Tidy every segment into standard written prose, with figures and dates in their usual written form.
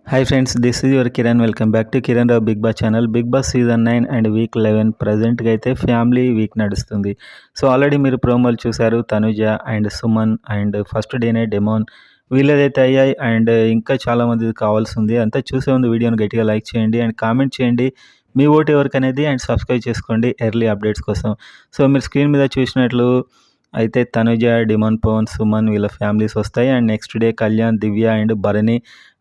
Hi friends, this is your Kiran. Welcome back to Kiran Rao Big Boss channel. Big boss season 9 and week 11 ప్రజెంట్గా అయితే family week నడుస్తుంది. So already మీరు ప్రోమోలు చూశారు. Tanuja and Suman and first డేనే demon వీళ్ళదైతే అయ్యాయి అండ్ ఇంకా చాలామంది కావాల్సి ఉంది. అంతా చూసే ముందు వీడియోని గట్టిగా లైక్ చేయండి అండ్ కామెంట్ చేయండి మీ ఓటు ఎవరికనేది అండ్ సబ్స్క్రైబ్ చేసుకోండి ఎర్లీ అప్డేట్స్ కోసం. సో మీరు స్క్రీన్ మీద చూసినట్లు అయితే తనుజ, డిమాన్ పవన్, సుమన్ వీళ్ళ ఫ్యామిలీస్ వస్తాయి and next day Kalyan, Divya and Bharani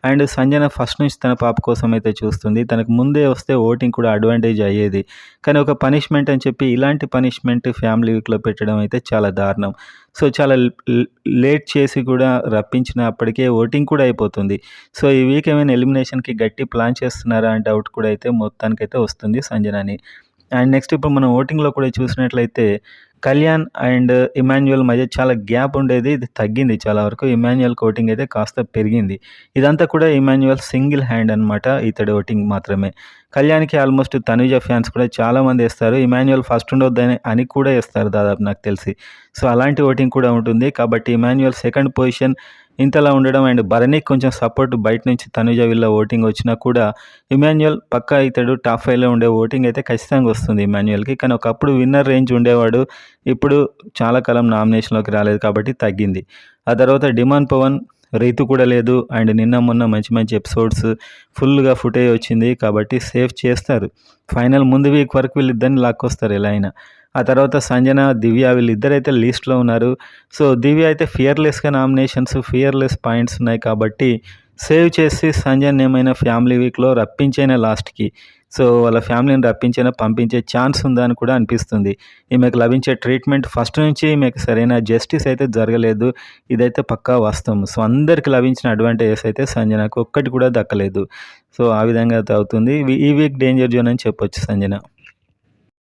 and Sanjana first నుంచి తన పాప కోసం అయితే చూస్తుంది. తనకు ముందే వస్తే ఓటింగ్ కూడా అడ్వాంటేజ్ అయ్యేది. కానీ ఒక పనిష్మెంట్ అని చెప్పి ఇలాంటి పనిష్మెంట్ ఫ్యామిలీ వీక్లో పెట్టడం అయితే చాలా దారుణం. సో చాలా లేట్ చేసి కూడా రప్పించిన అప్పటికే ఓటింగ్ కూడా అయిపోతుంది. సో ఈ వీక్ ఏమైనా ఎలిమినేషన్కి గట్టి ప్లాన్ చేస్తున్నారా అని డౌట్ కూడా అయితే మొత్తానికైతే వస్తుంది సంజనని. అండ్ నెక్స్ట్ ఇప్పుడు మనం ఓటింగ్లో కూడా చూసినట్లయితే కళ్యాణ్ అండ్ ఇమాన్యుయల్ మధ్య చాలా గ్యాప్ ఉండేది. ఇది తగ్గింది చాలా వరకు. ఇమాన్యుయల్ ఓటింగ్ అయితే కాస్త పెరిగింది. ఇదంతా కూడా ఇమాన్యుయల్ సింగిల్ హ్యాండ్ అనమాట. ఇతడి ఓటింగ్ మాత్రమే. కళ్యాణ్కి ఆల్మోస్ట్ తనుజ ఫ్యాన్స్ కూడా చాలామంది వేస్తారు. ఇమాన్యుయల్ ఫస్ట్ ఉండొద్దని అని కూడా వేస్తారు దాదాపు నాకు తెలిసి. సో అలాంటి ఓటింగ్ కూడా ఉంటుంది. కాబట్టి ఇమాన్యుయల్ సెకండ్ పొజిషన్ ఇంతలా ఉండడం అండ్ భరణికి కొంచెం సపోర్ట్ బయట నుంచి తనుజ వీళ్ళ ఓటింగ్ వచ్చినా కూడా ఇమాన్యుయల్ పక్కా ఇతడు టాప్ 5లో ఉండే ఓటింగ్ అయితే ఖచ్చితంగా వస్తుంది ఇమాన్యుయల్కి. కానీ ఒకప్పుడు విన్నర్ రేంజ్ ఉండేవాడు. ఇప్పుడు చాలా కాలం నామినేషన్లోకి రాలేదు కాబట్టి తగ్గింది. ఆ తర్వాత డిమాండ్ పవన్, రైతు కూడా లేదు అండ్ నిన్న మొన్న మంచి మంచి ఎపిసోడ్స్ ఫుల్గా ఫుటేజ్ వచ్చింది కాబట్టి సేవ్ చేస్తారు. ఫైనల్ ముందు వీక్ వరకు వీళ్ళిద్దరిని లాక్కొస్తారు ఎలా అయినా. ఆ తర్వాత సంజన, దివ్య వీళ్ళిద్దరైతే లీస్ట్లో ఉన్నారు. సో దివ్య అయితే ఫియర్లెస్గా నామినేషన్స్, ఫియర్లెస్ పాయింట్స్ ఉన్నాయి కాబట్టి సేవ్ చేసి సంజన్ ఏమైనా ఫ్యామిలీ వీక్లో రప్పించైనా లాస్ట్కి సో వాళ్ళ ఫ్యామిలీని రప్పించైనా పంపించే ఛాన్స్ ఉందని కూడా అనిపిస్తుంది. ఈమెకు లభించే ట్రీట్మెంట్ ఫస్ట్ నుంచి ఈమెకు సరైన జస్టిస్ అయితే జరగలేదు. ఇదైతే పక్కా వాస్తవం. సో అందరికి లభించిన అడ్వాంటేజెస్ అయితే సంజనకు ఒక్కటి కూడా దక్కలేదు. సో ఆ విధంగా అయితే అవుతుంది. ఈ వీక్ డేంజర్ జోన్ అని చెప్పొచ్చు సంజన.